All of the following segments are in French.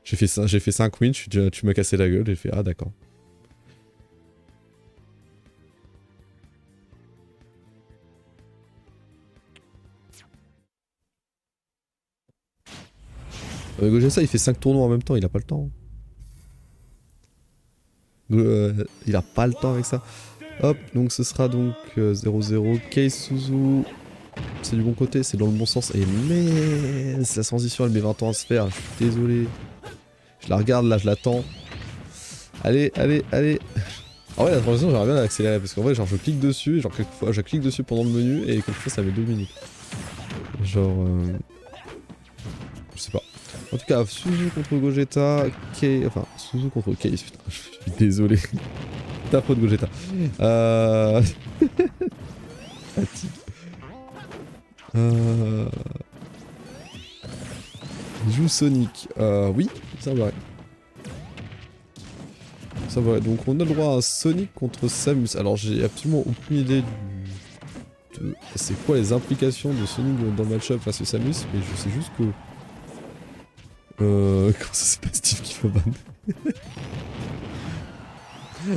J'ai fait 5 wins, tu m'as cassé la gueule, j'ai fait ah d'accord. Gogeta il fait 5 tournois en même temps, il a pas le temps. Il a pas le temps avec ça. Hop, donc ce sera donc 0-0. Case Suzu. C'est du bon côté, c'est dans le bon sens. Et mais la transition elle met 20 ans à se faire, je suis désolé. Je la regarde là, je l'attends. Allez, allez, allez. Ah ouais, la transition j'aimerais bien l'accélérer parce qu'en vrai genre je clique dessus, genre quelquefois je clique dessus pendant le menu et quelquefois ça met 2 minutes. Genre je sais pas. En tout cas, Suzu contre Gogeta, enfin Suzu contre Case, putain, je suis désolé. T'as pro de Gogeta. Fatigue. Il joue Sonic. Oui, ça va. Ça va. Donc on a le droit à un Sonic contre Samus. Alors j'ai absolument aucune idée de... C'est quoi les implications de Sonic dans le match-up face à Samus, mais je sais juste que... Comment ça c'est pas Steve qui faut ban.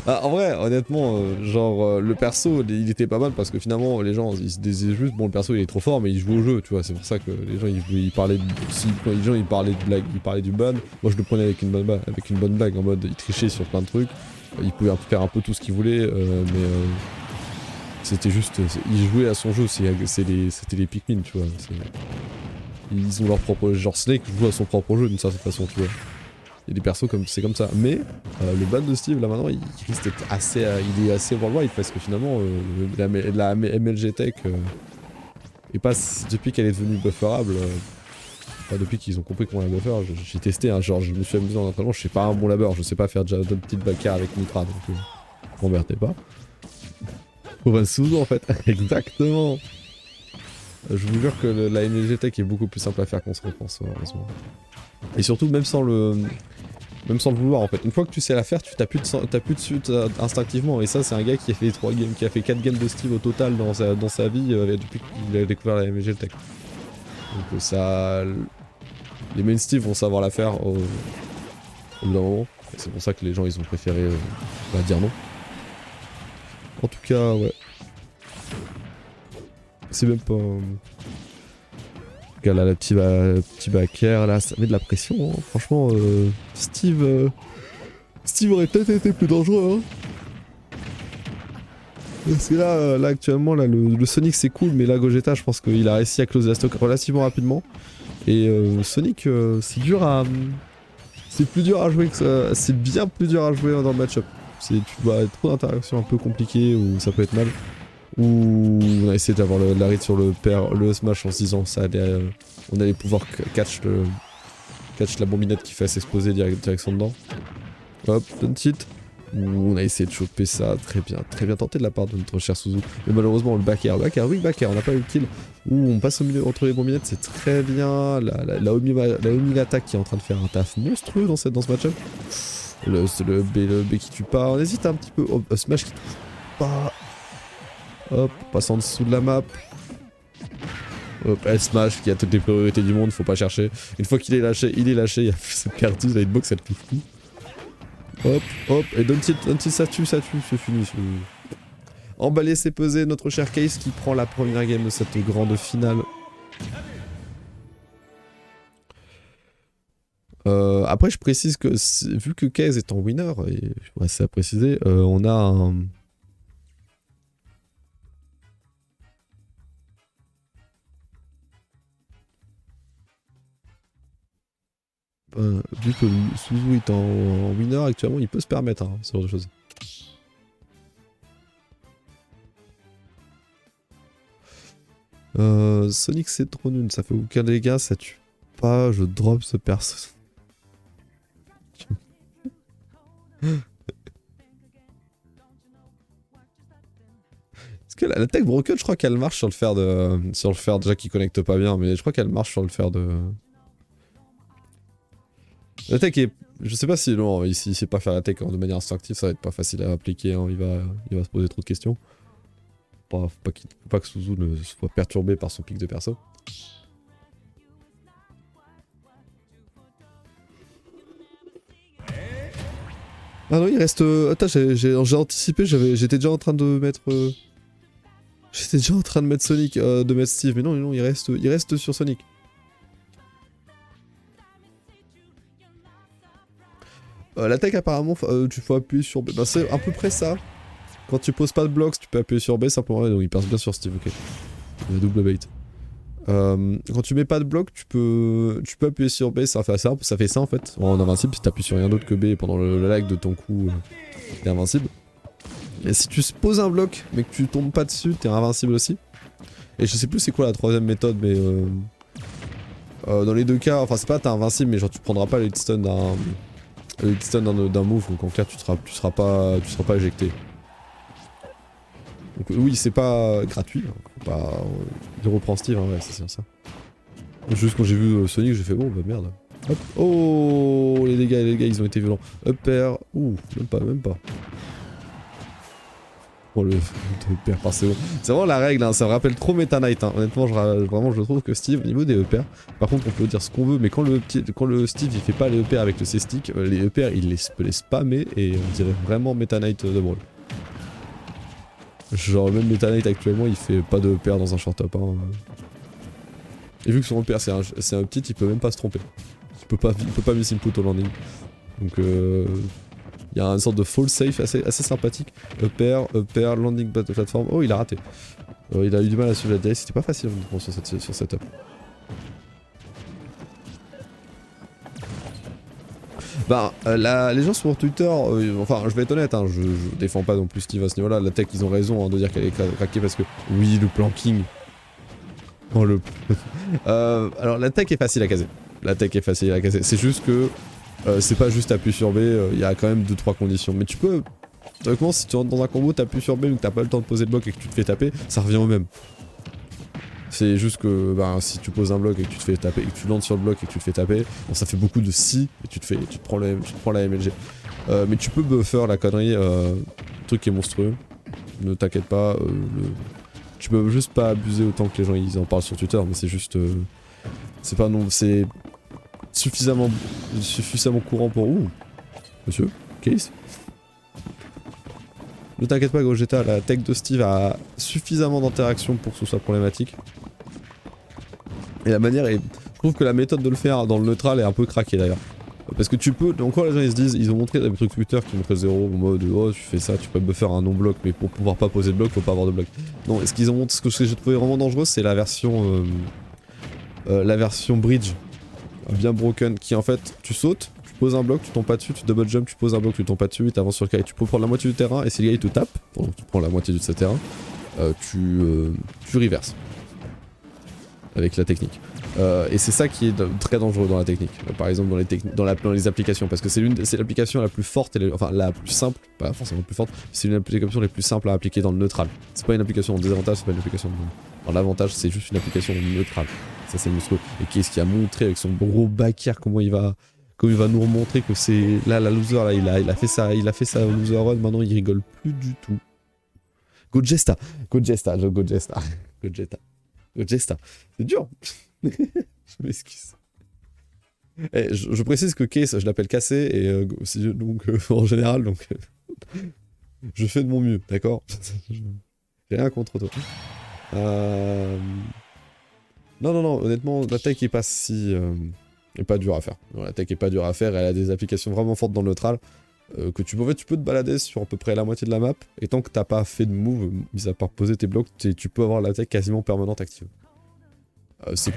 Ah, en vrai, honnêtement, le perso, il était pas mal parce que finalement, les gens, ils se disaient juste, bon, le perso, il est trop fort, mais il joue au jeu, tu vois. C'est pour ça que les gens, ils parlaient de... Si, quand les gens, ils parlaient de blague, ils parlaient du ban. Moi, je le prenais avec une bonne blague, en mode, il trichait sur plein de trucs. Il pouvait faire un peu tout ce qu'il voulait, mais... c'était juste... Il jouait à son jeu, c'était les Pikmin, tu vois. Ils ont leur propre... Genre, Snake joue à son propre jeu, d'une certaine façon, tu vois. Il y a des persos comme c'est comme ça. Mais le ban de Steve là maintenant il risque d'être assez, il est assez worldwide parce que finalement la MLG Tech et pas depuis qu'elle est devenue bufferable, pas depuis qu'ils ont compris comment la buffer, j'ai testé hein, genre je me suis amusé en entraînement, je suis pas un bon labeur, je sais pas faire déjà de petites backers avec Nitra donc m'emmerdez pas. Pour un sous en fait, exactement. Je vous jure que la MLG Tech est beaucoup plus simple à faire qu'on se pense heureusement. Et surtout même sans le vouloir en fait. Une fois que tu sais la faire, tu t'as plus de suite instinctivement. Et ça c'est un gars qui a fait 3 games, qui a fait 4 games de Steve au total dans sa vie depuis qu'il a découvert la MLG Tech. Donc ça... Les main Steve vont savoir la faire au bout d'un moment. C'est pour ça que les gens ils ont préféré dire non. En tout cas ouais. C'est même pas... Regarde là, le petit backer là, ça met de la pression. Hein. Franchement, Steve aurait peut-être été plus dangereux. Hein. Parce que là actuellement, là, le Sonic c'est cool, mais là Gogeta, je pense qu'il a réussi à closer la stock relativement rapidement. Et Sonic, c'est dur à... C'est plus dur à jouer que ça. C'est bien plus dur à jouer dans le match-up. Tu dois avoir trop d'interactions un peu compliquées ou ça peut être mal. Ou on a essayé d'avoir la read sur le smash en se disant ça allait, on allait pouvoir catch la bombinette qui fait s'exploser direction dedans. Hop, don't hit. On a essayé de choper ça, très bien tenté de la part de notre cher Suzu. Mais malheureusement le back air, on n'a pas eu le kill. Ouh, on passe au milieu entre les bombinettes, c'est très bien. La Omega attaque qui est en train de faire un taf monstrueux dans ce match-up. C'est le B qui tue pas, on hésite un petit peu. Oh, smash qui touche pas. Hop, passe en dessous de la map. Hop, Smash qui a toutes les priorités du monde, faut pas chercher. Une fois qu'il est lâché, c'est perdu, la hitbox elle touche tout. Hop, hop, et don't hit, ça tue, c'est fini. Emballé, c'est pesé, notre cher Case qui prend la première game de cette grande finale. Après, je précise que, vu que Case est en winner, et c'est à préciser, on a un... vu que Suzu est en winner actuellement, il peut se permettre hein, ce genre de choses. Sonic c'est trop nul, ça fait aucun dégât, ça tue pas, je drop ce perso. Est-ce que la tech broken, je crois qu'elle marche sur le fer de... Sur le fer déjà qui connecte pas bien, mais je crois qu'elle marche sur le fer de... La tech est... Je sais pas si non, ici c'est pas faire la tech de manière instinctive, ça va être pas facile à appliquer, hein. Il va se poser trop de questions. Faut pas que Suzu ne soit perturbé par son pic de perso. Ah non, il reste... Attends, j'ai anticipé, j'étais déjà en train de mettre... J'étais déjà en train de mettre Sonic, de mettre Steve, mais non, non, il reste sur Sonic. L'attaque apparemment, tu faut appuyer sur B. Bah, c'est à peu près ça. Quand tu poses pas de blocs, tu peux appuyer sur B simplement, donc il passe bien sur Steve, ok. Le double bait. Quand tu mets pas de bloc, tu peux appuyer sur B, ça fait ça en fait. En invincible, si t'appuies sur rien d'autre que B pendant le lag de ton coup, t'es invincible. Et si tu poses un bloc, mais que tu tombes pas dessus, t'es invincible aussi. Et je sais plus c'est quoi la troisième méthode, mais dans les deux cas, enfin c'est pas t'es invincible, mais genre tu prendras pas le hitstun d'un move, donc en cas tu seras pas éjecté. Donc oui, c'est pas gratuit, hein, faut pas... il reprend Steve, hein, ouais, c'est ça. Juste quand j'ai vu Sonic, j'ai fait bon bah merde. Hop, oh les dégâts ils ont été violents. Upper, ouh, même pas. Oh le upper par c'est vraiment la règle, hein, ça me rappelle trop Meta Knight, hein. Honnêtement vraiment je trouve que Steve, au niveau des upper, par contre on peut dire ce qu'on veut, mais quand le Steve il fait pas les upper avec le C-Stick, les upper il peut les spammer et on dirait vraiment Meta Knight de Brawl. Genre même Meta Knight actuellement il fait pas de upper dans un short up, hein. Et vu que son upper c'est un petit, il peut même pas se tromper. Il peut pas miss input au landing. Donc il y a une sorte de fall safe assez sympathique. Upper, landing platform. Oh, il a raté. Il a eu du mal à suivre la DI, c'était pas facile sur cette up. Bah, les gens sur Twitter, enfin, je vais être honnête, hein, je défends pas non plus Steve à ce niveau-là. La tech, ils ont raison hein, de dire qu'elle est craquée parce que, oui, le planking. Oh, alors, la tech est facile à caser. C'est juste que. C'est pas juste appuyer sur B, il y a quand même 2-3 conditions. Mais tu peux... Théoriquement, si tu rentres dans un combo, t'appuies sur B mais que t'as pas le temps de poser le bloc et que tu te fais taper, ça revient au même. C'est juste que bah, si tu poses un bloc et que tu te fais taper, et que tu lances sur le bloc et que tu te fais taper, bon, ça fait beaucoup de si et tu te prends la MLG. Mais tu peux buffer la connerie, truc qui est monstrueux. Ne t'inquiète pas, tu peux juste pas abuser autant que les gens ils en parlent sur Twitter, mais c'est juste... c'est pas non... c'est... suffisamment courant pour... Ouh, monsieur, case. Ne t'inquiète pas Gogeta, la tech de Steve a suffisamment d'interactions pour que ce soit problématique. Et la manière est... Je trouve que la méthode de le faire dans le neutral est un peu craquée d'ailleurs. Parce que tu peux... Encore les gens ils se disent... Ils ont montré des trucs Twitter qui montraient 0 en mode oh tu fais ça, tu peux buffer un non-bloc mais pour pouvoir pas poser de bloc faut pas avoir de bloc. Non, ce qu'ils ont montré, ce que j'ai trouvé vraiment dangereux c'est la version bridge bien broken qui en fait tu sautes, tu poses un bloc, tu tombes pas dessus, tu double jump, tu poses un bloc, tu tombes pas dessus, tu avances sur le cas et tu peux prendre la moitié du terrain et si le gars il te tape, pendant que tu prends la moitié de ce terrain, tu reverses avec la technique. Et c'est ça qui est très dangereux dans la technique. Par exemple dans les applications, parce que c'est l'application la plus forte, enfin la plus simple, pas forcément la plus forte, c'est une application la plus simple à appliquer dans le neutral. C'est pas une application en désavantage, c'est pas une application en avantage, c'est juste une application neutrale. Ça c'est monstrueux. Et qu'est-ce qu'il a montré avec son gros back air, comment il va nous remontrer que c'est... Là la loser là, il a fait ça au loser run, maintenant il rigole plus du tout. Gogesta. C'est dur. Je m'excuse. Eh, je précise que Case, je l'appelle Cassé, et donc en général, donc je fais de mon mieux, d'accord. J'ai rien contre toi. Non, honnêtement, la tech est pas si... est pas dure à faire. Non, la tech est pas dure à faire, elle a des applications vraiment fortes dans le neutral, que tu peux te balader sur à peu près la moitié de la map, et tant que t'as pas fait de move, mis à part poser tes blocs, tu peux avoir la tech quasiment permanente active. C'est,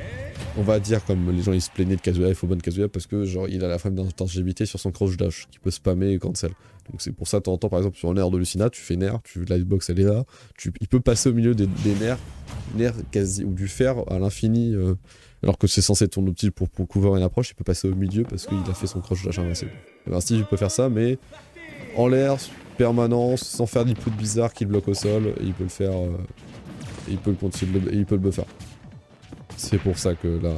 on va dire, comme les gens ils se plaignaient de Kazuya, il faut bonne Kazuya parce que genre il a la frame d'intangibilité sur son crouch dash qui peut spammer et cancel. Donc c'est pour ça de temps en temps par exemple sur un air de Lucina, tu fais nerf, la hitbox elle est là, il peut passer au milieu des nerfs quasi, ou du fer à l'infini, alors que c'est censé être ton outil pour couvrir une approche, il peut passer au milieu parce qu'il a fait son crouch dash invincible. Et ben Steve il peut faire ça mais en l'air, permanence, sans faire d'input bizarre qui le bloque au sol, il peut le faire, il peut le buffer. C'est pour ça que là...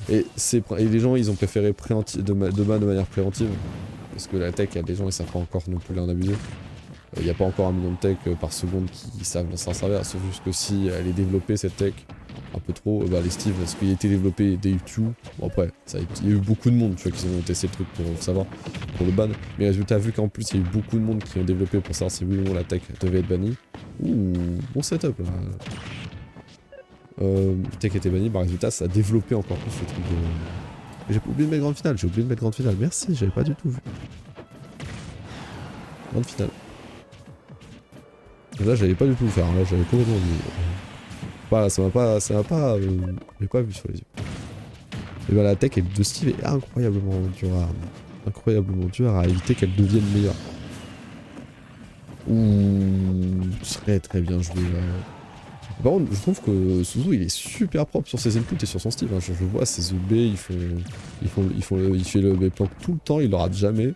Et les gens ils ont préféré de manière préventive. Parce que la tech, il y a des gens ils savent pas encore non plus en abuser. Il n'y a pas encore 1 million de tech par seconde qui savent s'en servir. C'est juste que si elle est développée cette tech, un peu trop. Bah les Steve, parce qu'il a été développé dès YouTube. Bon après, il y a eu beaucoup de monde, tu vois, qui ont testé le truc pour savoir, pour le ban. Mais résultat, vu qu'en plus il y a eu beaucoup de monde qui ont développé pour savoir si oui ou non la tech devait être bannie. Ouh, bon setup là. Tech était banni, bah résultat ça a développé encore plus le truc de... J'ai oublié de mettre grande finale, merci, j'avais pas du tout vu. Grande finale. Là j'avais pas du tout le faire, là j'avais complètement dit. Voilà, ça m'a pas j'ai pas vu sur les yeux. Et bah la tech de Steve est incroyablement dure à éviter qu'elle devienne meilleure. Ouh, très bien joué là. Par contre, je trouve que Suzu il est super propre sur ses inputs et sur son style. Hein. Je vois ses EB, il fait le EB plank tout le temps, il le rate jamais.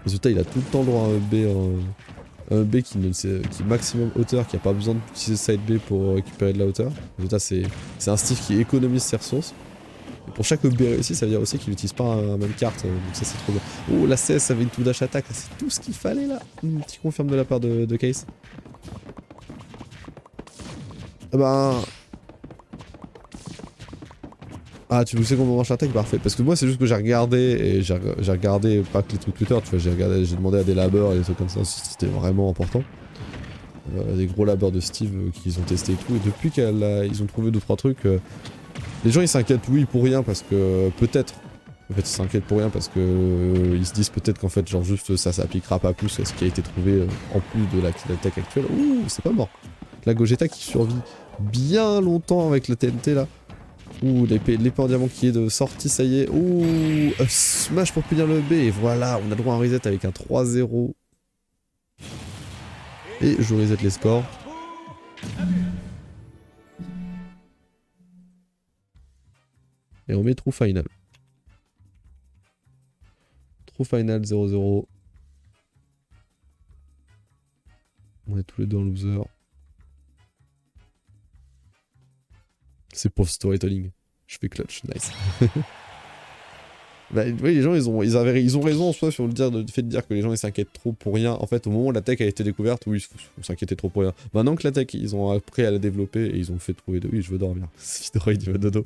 Résultat, il a tout le temps le droit à un EB qui est maximum hauteur, qui a pas besoin d'utiliser side B pour récupérer de la hauteur. Résultat, c'est un Steve qui économise ses ressources. Et pour chaque EB réussi, ça veut dire aussi qu'il n'utilise pas un même carte, donc ça c'est trop bien. Oh, la CS avec une tout dash attack, c'est tout ce qu'il fallait là. Petit confirme de la part de Case. Ah bah... Ah, tu sais comment marche l'attaque? Parfait. Parce que moi, c'est juste que j'ai regardé, et j'ai regardé pas que les trucs Twitter, tu vois, j'ai demandé à des labeurs et des trucs comme ça, si c'était vraiment important. Des gros labeurs de Steve qu'ils ont testé et tout, et depuis qu'ils ont trouvé 2-3 trucs, les gens ils s'inquiètent, oui, pour rien, parce que peut-être, en fait, ils s'inquiètent pour rien parce que ils se disent peut-être qu'en fait, genre juste ça s'appliquera pas plus à ce qui a été trouvé en plus de l'attaque actuelle. Ouh, c'est pas mort. La Gogeta qui survit bien longtemps avec la TNT là. Ouh, l'épée en diamant qui est de sortie, ça y est. Ouh, smash pour punir le B. Et voilà, on a droit à un reset avec un 3-0. Et je reset les scores. Et on met True Final. True Final 0-0. On est tous les deux en loser. C'est pauvre storytelling. Je fais clutch, nice. Bah oui, les gens ils ont raison en soi sur le fait de dire que les gens ils s'inquiètent trop pour rien. En fait, au moment où la tech a été découverte, oui, on s'inquiétait trop pour rien. Maintenant que la tech, ils ont appris à la développer et ils ont fait trouver de... Oui, je veux dormir. Vidroid, il va dodo.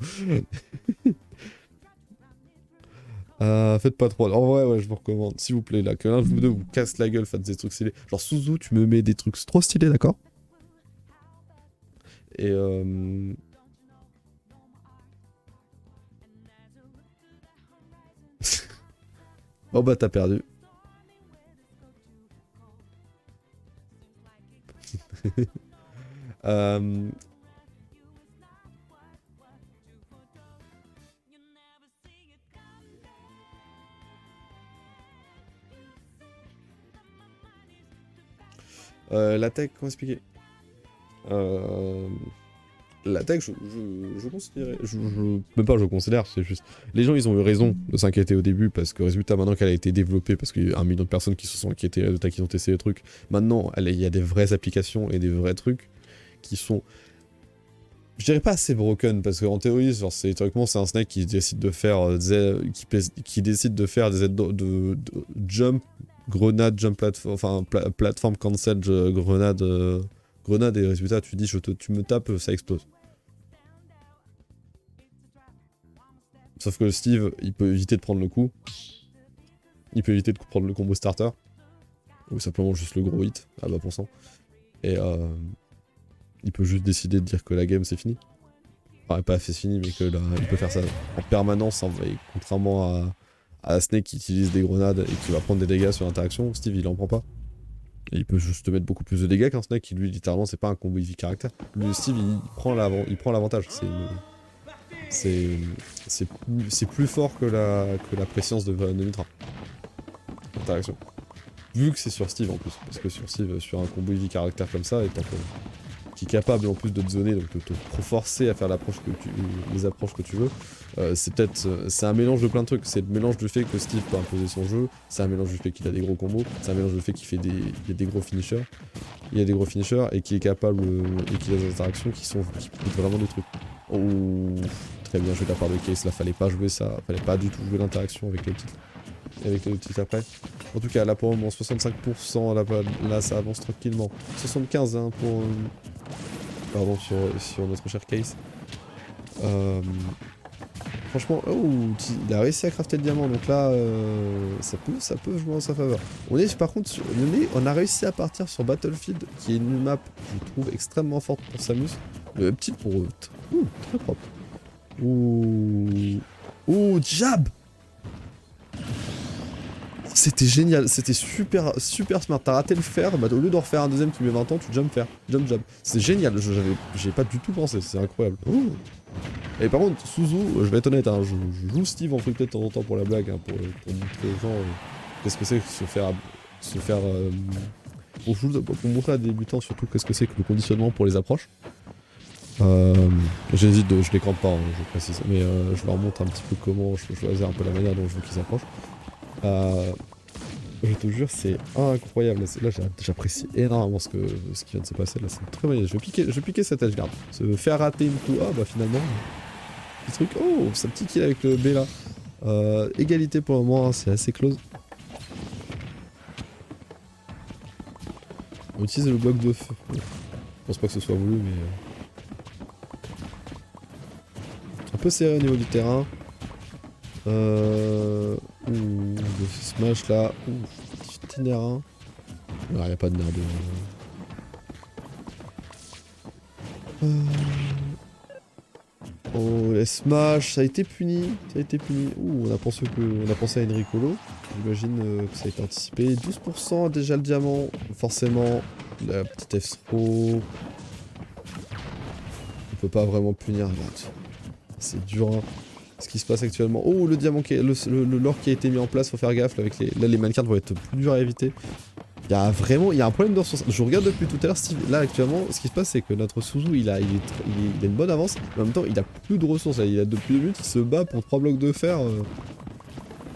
Faites pas trop. En vrai, ouais, je vous recommande, s'il vous plaît, là, que l'un de vous deux vous casse la gueule, faites des trucs stylés. Genre, Suzu, tu me mets des trucs trop stylés, d'accord? Et oh bah t'as perdu. La tech, comment expliquer? La tech, je considérais... Même pas je considère, c'est juste... Les gens, ils ont eu raison de s'inquiéter au début, parce que résultat, maintenant qu'elle a été développée, parce qu'il y a 1 million de personnes qui se sont inquiétées, résultat, qui ont testé les trucs, maintenant, il y a des vraies applications et des vrais trucs qui sont... Je dirais pas assez broken, parce qu'en théorie, genre, théoriquement, c'est un snake qui décide de faire qui décide de faire des aides de jump, grenade, jump platform, enfin, platform cancel, grenade... Grenade et résultat, tu dis tu me tapes, ça explose. Sauf que Steve, il peut éviter de prendre le coup. Il peut éviter de prendre le combo starter. Ou simplement juste le gros hit à 20%. Et il peut juste décider de dire que la game c'est fini. Enfin, pas c'est fini, mais que là, il peut faire ça en permanence, contrairement à Snake qui utilise des grenades et qui va prendre des dégâts sur l'interaction. Steve, il en prend pas. Et il peut juste te mettre beaucoup plus de dégâts qu'un Snake qui lui littéralement c'est pas un combo easy caractère. Le Steve il prend l'avantage. C'est plus fort que la préscience de Mitra. Interaction. Vu que c'est sur Steve en plus. Parce que sur Steve, sur un combo easy caractère comme ça, qui est capable en plus de te zoner, donc de te forcer à faire les approches que tu veux, c'est un mélange de plein de trucs. C'est le mélange du fait que Steve peut imposer son jeu, c'est un mélange du fait qu'il a des gros combos, c'est un mélange du fait qu'il y a des gros finishers, et qui est capable, et qui a des interactions qui coûtent vraiment des trucs. Oh, très bien joué de la part de Case, là fallait pas jouer ça, fallait pas du tout jouer l'interaction avec le titre. Avec le titre après. En tout cas là pour le moment 65%, là ça avance tranquillement. 75 hein, Pardon, sur notre cher Case. Franchement, oh, il a réussi à crafter le diamant, donc là, ça peut jouer en sa faveur. On est par contre, on a réussi à partir sur Battlefield, qui est une map, je trouve, extrêmement forte pour Samus. Petite pour eux. Très propre. Jab. C'était génial, c'était super smart. T'as raté le fer, bah, au lieu d'en refaire un deuxième qui met 20 ans, tu jump faire. Jump. C'est génial, j'ai pas du tout pensé, c'est incroyable. Et par contre, Suzu, je vais être honnête, hein, je joue Steve en free play de temps en temps pour la blague, hein, pour montrer aux gens qu'est-ce que c'est que pour montrer à des débutants surtout qu'est-ce que c'est que le conditionnement pour les approches. Je les crampe pas, hein, je précise, mais je leur montre un petit peu comment je choisis un peu la manière dont je veux qu'ils s'approchent. Je te jure, c'est incroyable. Là, j'apprécie énormément ce qui vient de se passer. Là, c'est très bien. Je vais piquer cette edge guard. Se faire rater une coup. Ah, bah finalement. Petit truc. Oh, ça petit kill avec le B là. Égalité pour le moment, hein, c'est assez close. On utilise le bloc de feu. Je pense pas que ce soit voulu, mais. Un peu serré au niveau du terrain. Le smash là. Petit nerf 1. Non, y a pas de nerf de. Oh, les smash, ça a été puni. On a pensé à Enricolo. J'imagine que ça a été anticipé. 12% déjà le diamant. Forcément, la petite F-throw. On peut pas vraiment punir. C'est dur, hein. Ce qui se passe actuellement. Oh, le diamant, le lore qui a été mis en place, faut faire gaffe. Là, là les mannequins vont être plus durs à éviter. Il y a un problème de ressources. Je regarde depuis tout à l'heure, Steve. Là, actuellement, ce qui se passe, c'est que notre Suzu, il a une bonne avance, mais en même temps, il a plus de ressources. Là, il a depuis 2 minutes, il se bat pour 3 blocs de fer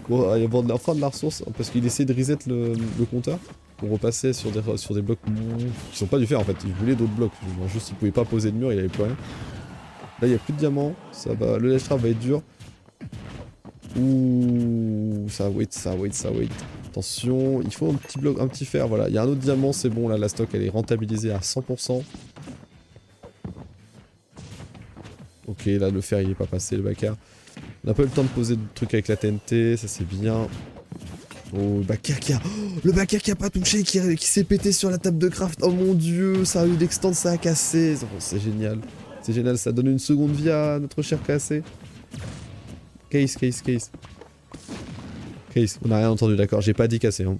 pour avoir de la ressource, parce qu'il essaie de reset le compteur pour repasser sur des blocs qui sont pas du fer en fait. Il voulait d'autres blocs. Juste, il pouvait pas poser de mur, il avait plus rien. Là, il y a plus de diamants. Ça va, le ledge trap va être dur. Ouh, ça wait. Attention, il faut un petit bloc, un petit fer, voilà. Il y a un autre diamant, c'est bon, là, la stock, elle est rentabilisée à 100%. Ok, là, le fer, il est pas passé, le Bakar. On n'a pas eu le temps de poser de trucs avec la TNT, ça c'est bien. Oh, le Bakar qui a pas touché, qui s'est pété sur la table de craft. Oh mon dieu, ça a eu d'extend, ça a cassé. Oh, c'est génial. C'est génial, ça donne une seconde vie à notre cher cassé. Case. On n'a rien entendu, d'accord, j'ai pas dit casser, hein.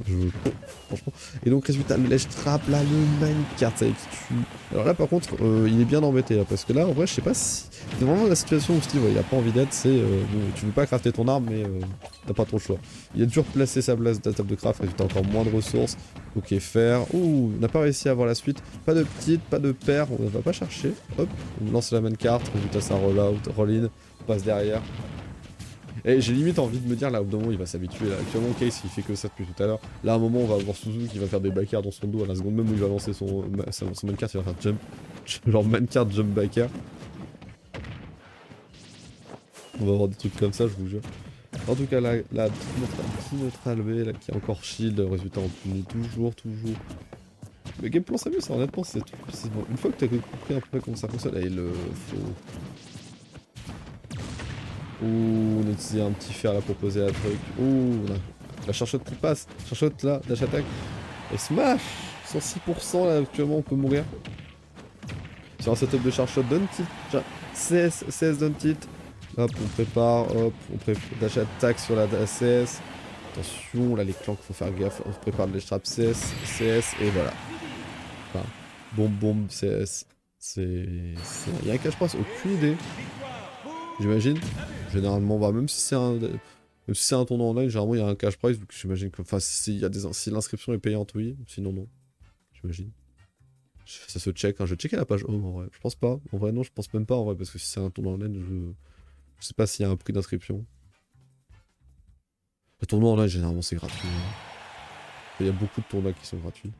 Franchement. Et donc résultat, le ledge trap là, le minecart, ça qui tue. Alors là par contre, il est bien embêté là, parce que là en vrai je sais pas si... C'est vraiment la situation où Steve il a pas envie d'être, c'est bon, tu veux pas crafter ton arme mais t'as pas trop le choix. Il a toujours placé sa place de la table de craft, résultat encore moins de ressources. Ok, faire. Ouh, on n'a pas réussi à avoir la suite. Pas de petite, pas de paire, on va pas chercher. Hop, on lance la minecart, résultat ça roll out, roll in, on passe derrière. Et j'ai limite envie de me dire là au bout d'un moment il va s'habituer là. Actuellement Case il fait que ça depuis tout à l'heure. Là à un moment on va avoir Suzu qui va faire des backers dans son dos à la seconde même où il va lancer son mancart, il va faire jump. Genre mancart jump backer. On va avoir des trucs comme ça je vous jure. En tout cas là petit neutral B là qui est encore shield, résultat on punit toujours. Le game plan s'amuse, honnêtement c'est bon. Une fois que t'as compris un peu comment ça fonctionne, là il faut... Ouh, on a utilisé un petit fer là pour poser la truc. Ouh, la charchotte qui passe. Charchotte là, dash attack. Et smash 106% là, actuellement on peut mourir. Sur un setup de charchotte, don't it. CS don't it. Hop, on prépare, dash attack sur la CS. Attention, là les clans qu'il faut faire gaffe. On prépare les straps CS, et voilà. Enfin, bombe, CS. Il y a un cache price, aucune idée. J'imagine. Généralement, bah, même si c'est un tournoi online, généralement il y a un cash prize, donc j'imagine que. Enfin, si l'inscription est payante, oui. Sinon, non. J'imagine. Ça se check, hein. Je vais checker la page home en vrai. Je pense pas. En vrai, non, je pense même pas en vrai, parce que si c'est un tournoi online, je sais pas s'il y a un prix d'inscription. Le tournoi online, généralement, c'est gratuit. Hein. Il y a beaucoup de tournois qui sont gratuits.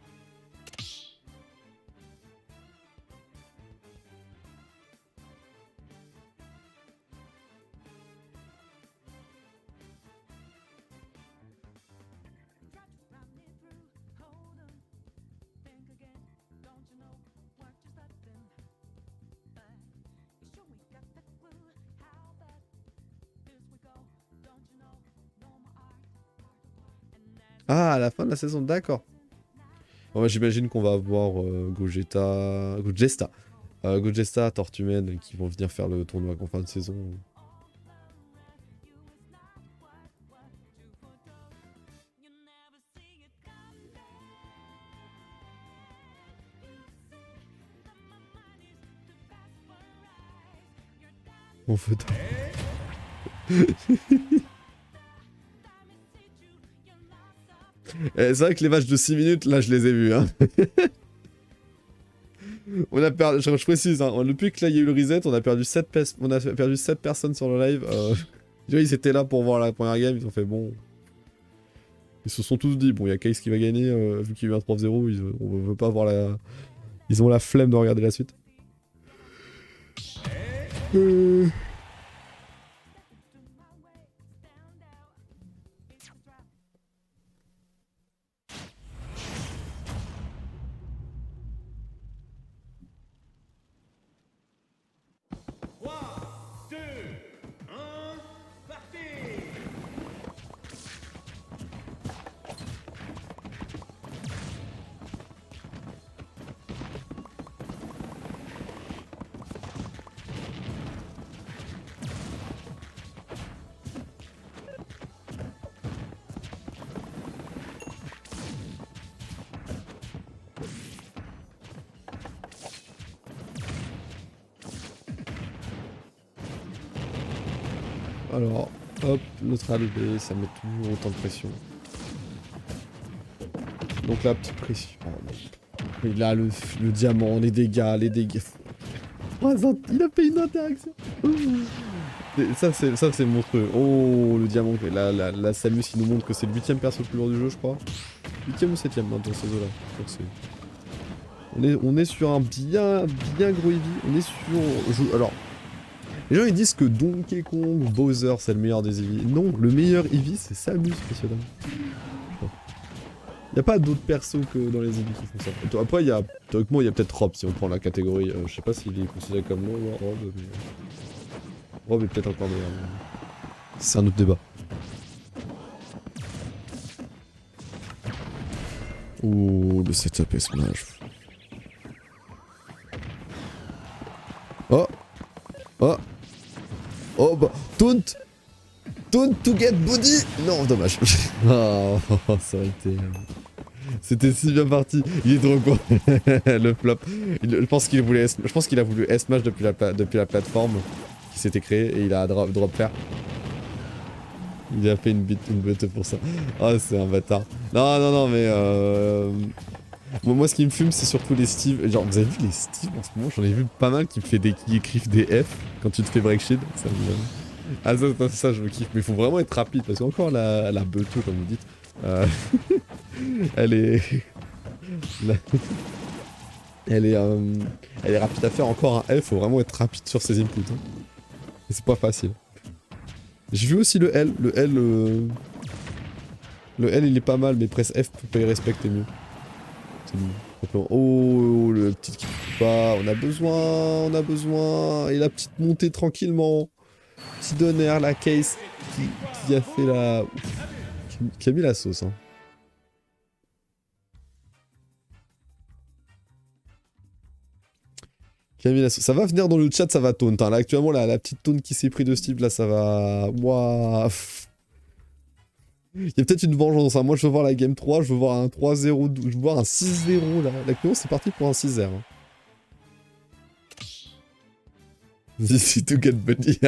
Ah, à la fin de la saison, d'accord. Bon, bah, j'imagine qu'on va avoir Gogesta, Tortumen qui vont venir faire le tournoi en fin de saison. On fait... C'est vrai que les matchs de 6 minutes, là, je les ai vus. Hein. On a perdu, je précise, hein, depuis que là, il y a eu le reset, on a perdu 7 personnes sur le live. Ils étaient là pour voir la première game, ils ont fait bon... Ils se sont tous dit, bon, il y a Case qui va gagner, vu qu'il y a eu un 3-0, on veut pas voir la... Ils ont la flemme de regarder la suite. Alors, hop, neutral B, ça met toujours autant de pression. Donc là, petite pression. Oh, il a le diamant, les dégâts, il a fait une interaction. Ça c'est monstrueux. Oh, le diamant. La Samus, il nous montre que c'est le 8ème perso le plus lourd du jeu, je crois. 8ème ou 7ème dans ces eaux-là. On est sur un bien gros Eevee. On est sur... Alors, les gens ils disent que Donkey Kong ou Bowser c'est le meilleur des Eevee. Non, le meilleur Eevee c'est Samus, messieurs dames. Y a pas d'autres persos que dans les Eevee qui font ça. Après, théoriquement, il y a peut-être Rob si on prend la catégorie. Je sais pas s'il est considéré comme non, Rob, mais... Rob est peut-être encore meilleur. C'est un autre débat. Ouh, le setup est smash. Oh! Oh! Oh bah, taunt to get body. Non, dommage. Oh, ça aurait été... C'était si bien parti. Il est trop con. Le flop. Je pense qu'il a voulu S-Smash depuis la plateforme qui s'était créée et il a drop faire. Il a fait une bête pour ça. Oh, c'est un bâtard. Non, mais moi, ce qui me fume, c'est surtout les Steve. Genre, vous avez vu les Steve en ce moment? J'en ai vu pas mal qui écrivent des F quand tu te fais break shield. Ça me... Ah, ça, je me kiffe. Mais il faut vraiment être rapide parce qu'encore la Beuto, comme vous dites, elle est. Elle est rapide à faire. Encore un L, faut vraiment être rapide sur ses inputs. Hein. Et c'est pas facile. J'ai vu aussi le L. Le L, il est pas mal, mais presse F pour pas y respecter mieux. C'est mieux. Oh, le petit qui peut pas. On a besoin. Et la petite montée tranquillement. Petit donner, la case qui a fait la... Qui a mis la sauce, hein. Ça va venir dans le chat, ça va taunt. Hein. Là, actuellement, la petite taunt qui s'est pris de Steve, là, ça va... Waouh. Il y a peut-être une vengeance. Hein. Moi, je veux voir la game 3, je veux voir un 3-0, je veux voir un 6-0, là. Actuellement, c'est parti pour un 6-0. Hein. This is to get buddy.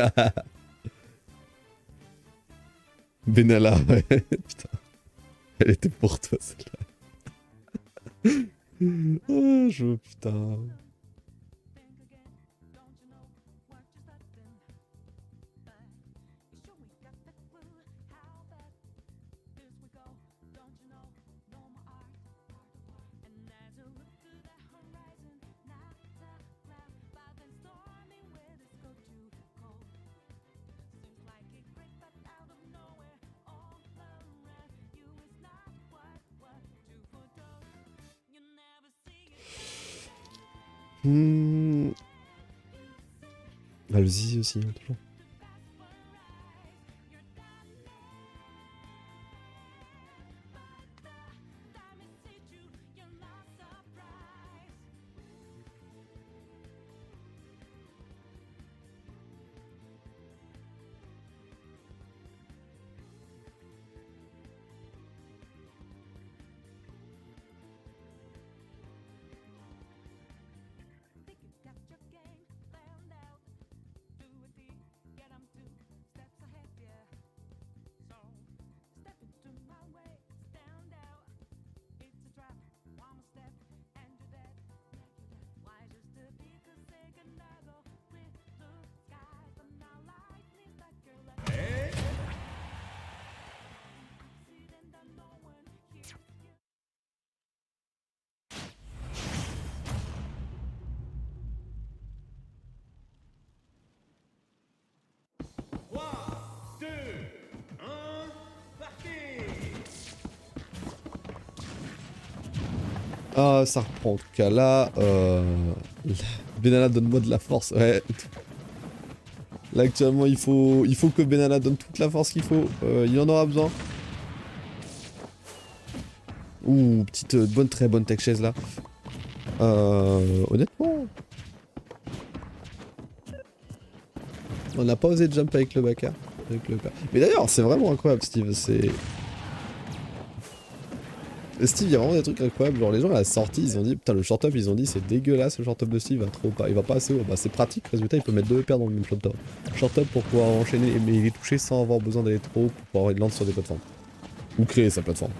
Benalla, ouais. Putain. Elle était pour toi, celle-là. Oh, putain. Ah, le Zizi aussi, hein, toujours. Ah, ça reprend en tout cas là. Benalla, donne-moi de la force. Ouais. Là actuellement il faut que Benalla donne toute la force qu'il faut. Il en aura besoin. Ouh, petite bonne, très bonne tech chaise là. Honnêtement, on n'a pas osé jump avec le Baka. Mais d'ailleurs, c'est vraiment incroyable, Steve. Steve, il y a vraiment des trucs incroyables. Genre, les gens à la sortie, ils ont dit, putain, le short-up, ils ont dit, c'est dégueulasse le short-up de Steve, il va pas assez haut. Bah, c'est pratique, résultat, il peut mettre 2 paires dans le même short-up. Short-up pour pouvoir enchaîner, mais il est touché sans avoir besoin d'aller trop haut pour pouvoir land sur des plateformes. Ou créer sa plateforme.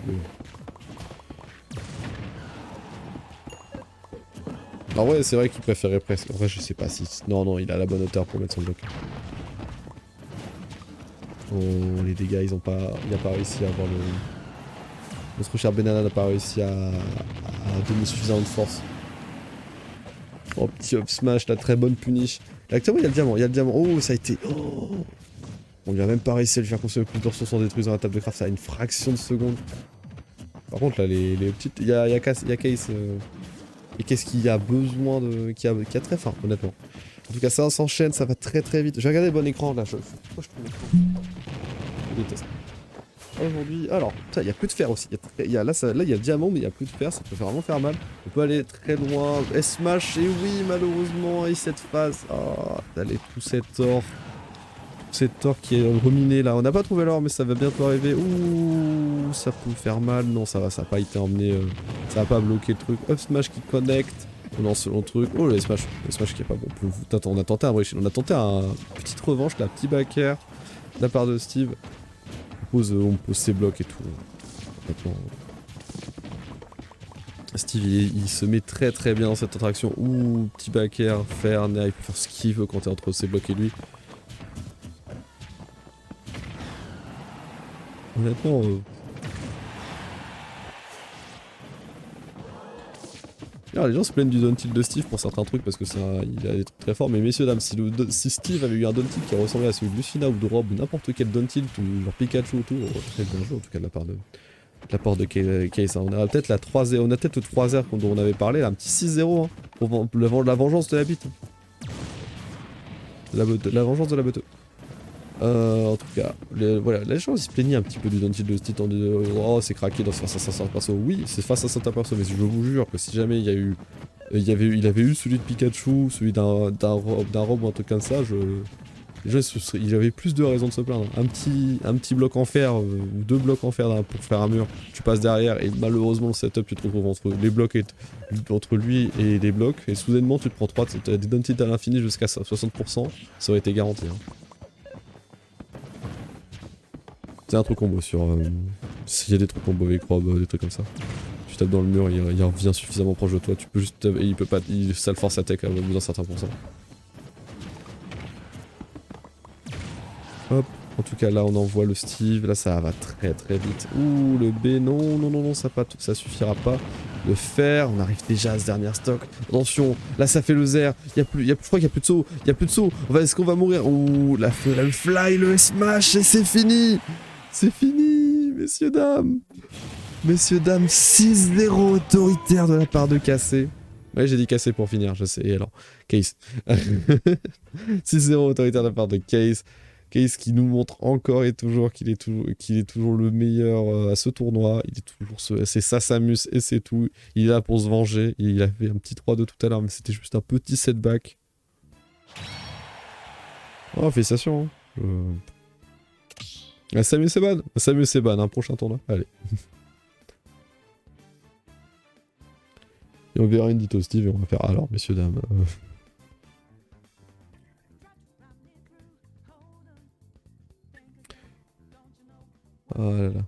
En vrai, c'est vrai qu'il préférait presque. En vrai, je sais pas si. Non, non, il a la bonne hauteur pour mettre son bloc. Oh, les dégâts, ils ont pas. Il a pas réussi à avoir le. Notre cher Benalla n'a pas réussi à donner suffisamment de force. Oh, petit up smash, la très bonne punish. Là, actuellement, il y a le diamant, Oh, ça a été. Oh, on lui a même pas réussi à lui faire consommer plus de ressources en détruisant la table de craft, ça a une fraction de seconde. Par contre, là, les petites. Il y a Case. Et qu'est-ce qu'il y a besoin de. Qui a très faim, honnêtement. En tout cas, ça s'enchaîne, ça va très très vite. J'ai regardé le bon écran là. Pourquoi je trouve l'écran Je déteste. Aujourd'hui, alors, ça, il y a plus de fer aussi. Là, il y a le diamant, mais il y a plus de fer, ça peut vraiment faire mal. On peut aller très loin. S-Smash, et oui, malheureusement, et cette phase. Ah, d'aller tout cet or. Cet or qui est reminé là. On n'a pas trouvé l'or, mais ça va bientôt arriver. Ouh, ça peut faire mal. Non, ça va, ça n'a pas été emmené. Ça n'a pas bloqué le truc. Up smash qui connecte. On lance le truc. Oh, le smash qui est pas bon. On a tenté un breach. On a tenté un petite revanche, là, petit backer de la part de Steve. On pose ses blocs et tout. Maintenant, Steve, il se met très très bien dans cette interaction. Ouh, petit backer, faire, il peut faire ce qu'il veut quand t'es entre ses blocs et lui. Honnêtement, alors, les gens se plaignent du down tilt de Steve pour certains trucs parce que ça, il a des trucs très forts, mais messieurs dames, si Steve avait eu un down tilt qui ressemblait à celui de Lucina ou de Rob ou n'importe quel down tilt ou genre Pikachu ou tout, très bien joué en tout cas de la part de Case. Hein. On a peut-être la 3-0, on a peut-être le 3-0 dont on avait parlé, là, un petit 6-0 hein, pour la vengeance de la bite. La vengeance de la bête. En tout cas, voilà, les gens ils se plaignaient un petit peu du down tilt de Steve en disant oh c'est craqué dans face à 500 perso. Oui, c'est face à 500 perso, mais je vous jure que si jamais il avait eu celui de Pikachu, celui d'un Rob ou un truc comme ça, déjà il avait plus de raisons de se plaindre. Un petit bloc en fer, ou 2 blocs en fer pour faire un mur, tu passes derrière et malheureusement le setup tu te retrouves entre les blocs entre lui et les blocs et soudainement tu te prends 3, t'as des down tilt à l'infini jusqu'à 60%, ça aurait été garanti. Hein. C'est un truc combo sur. S'il y a des trucs combo avec Rob, des trucs comme ça. Tu tapes dans le mur, il revient suffisamment proche de toi, tu peux juste. Et il peut pas. Ça le force à tech au bout d'un certain pourcent. Hop. En tout cas, là, on envoie le Steve. Là, ça va très très vite. Ouh, le B. Non, non, non, non, ça suffira pas. Le fer, on arrive déjà à ce dernier stock. Attention, là, ça fait le zer. Je crois qu'il y a plus de saut. Est-ce qu'on va mourir? Ouh, le fly, le smash, et c'est fini. C'est fini, messieurs, dames. Messieurs, dames, 6-0 autoritaire de la part de Cassé. Ouais, j'ai dit Cassé pour finir, je sais. Et alors, Case. 6-0 autoritaire de la part de Case. Case qui nous montre encore et toujours qu'il est toujours le meilleur à ce tournoi. Il est toujours c'est ça, Samus et c'est tout. Il est là pour se venger. Il a fait un petit 3-2 tout à l'heure, mais c'était juste un petit setback. Oh, félicitations. Hein. Samus c'est ban, un prochain tournoi. Allez. Et on verra une dito Steve et on va faire alors, messieurs, dames. Oh là là.